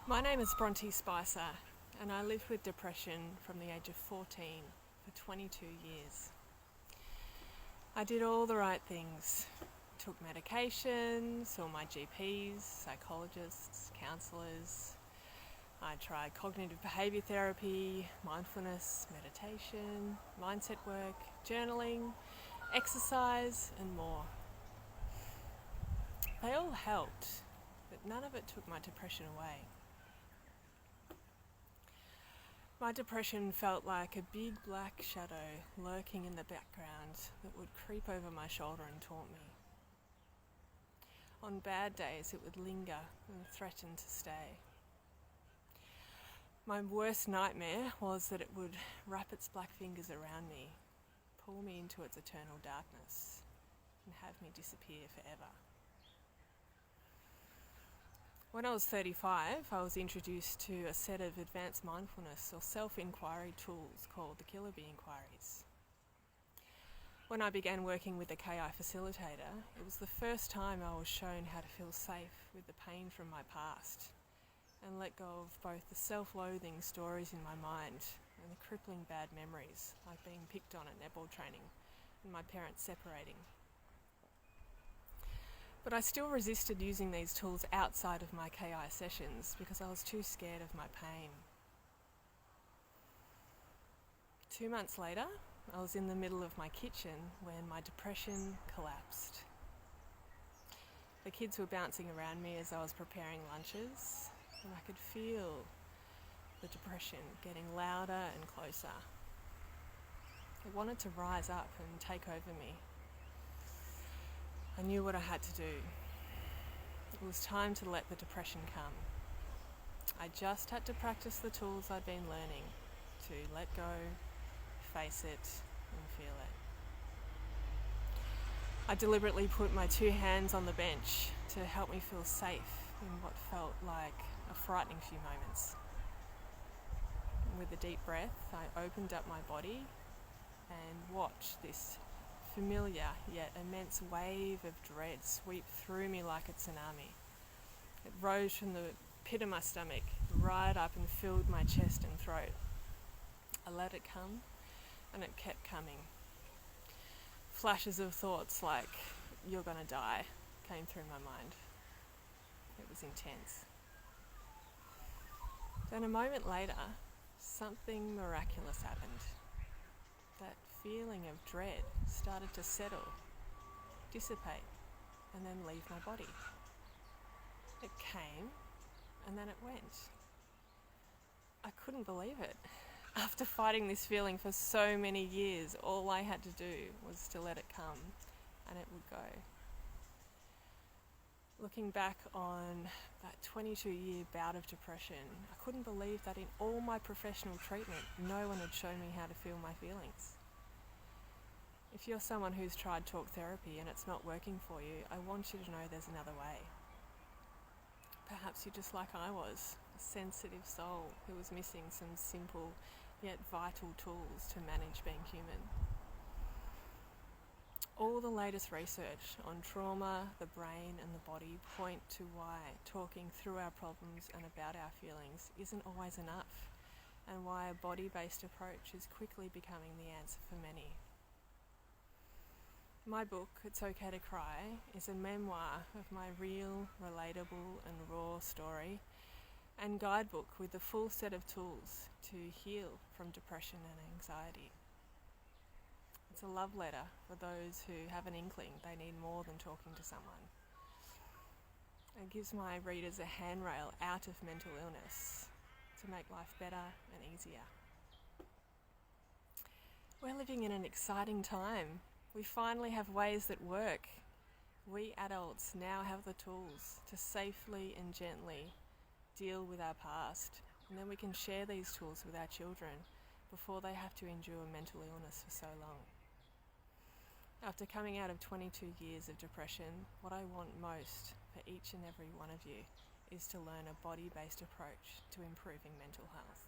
My name is Bronte Spicer, and I lived with depression from the age of 14 for 22 years. I did all the right things. Took medication, saw my GPs, psychologists, counsellors. I tried cognitive behaviour therapy, mindfulness, meditation, mindset work, journaling, exercise, and more. They all helped, but none of it took my depression away. My depression felt like a big black shadow lurking in the background that would creep over my shoulder and taunt me. On bad days, it would linger and threaten to stay. My worst nightmare was that it would wrap its black fingers around me, pull me into its eternal darkness, and have me disappear forever. When I was 35, I was introduced to a set of advanced mindfulness or self-inquiry tools called the Killer Bee Inquiries. When I began working with the KI facilitator, it was the first time I was shown how to feel safe with the pain from my past and let go of both the self-loathing stories in my mind and the crippling bad memories, like being picked on at netball training and my parents separating. But I still resisted using these tools outside of my KI sessions because I was too scared of my pain. 2 months later, I was in the middle of my kitchen when my depression collapsed. The kids were bouncing around me as I was preparing lunches, and I could feel the depression getting louder and closer. It wanted to rise up and take over me. I knew what I had to do. It was time to let the depression come. I just had to practice the tools I'd been learning to let go, face it, and feel it. I deliberately put my 2 hands on the bench to help me feel safe in what felt like a frightening few moments. With a deep breath, I opened up my body and watched this familiar yet immense wave of dread sweep through me like a tsunami. It rose from the pit of my stomach right up and filled my chest and throat. I let it come, and it kept coming. Flashes of thoughts like, "You're gonna die," came through my mind. It was intense. Then a moment later, something miraculous happened. That feeling of dread started to settle, dissipate, and then leave my body. It came, and then it went. I couldn't believe it. After fighting this feeling for so many years, all I had to do was to let it come, and it would go. Looking back on that 22-year bout of depression, I couldn't believe that in all my professional treatment, no one had shown me how to feel my feelings. If you're someone who's tried talk therapy and it's not working for you, I want you to know there's another way. Perhaps you're just like I was, a sensitive soul who was missing some simple yet vital tools to manage being human. All the latest research on trauma, the brain and the body point to why talking through our problems and about our feelings isn't always enough, and why a body-based approach is quickly becoming the answer for many. My book, It's Okay to Cry, is a memoir of my real, relatable and raw story, and guidebook with the full set of tools to heal from depression and anxiety. It's a love letter for those who have an inkling they need more than talking to someone. It gives my readers a handrail out of mental illness to make life better and easier. We're living in an exciting time. We finally have ways that work. We adults now have the tools to safely and gently deal with our past, and then we can share these tools with our children before they have to endure mental illness for so long. After coming out of 22 years of depression, what I want most for each and every one of you is to learn a body-based approach to improving mental health.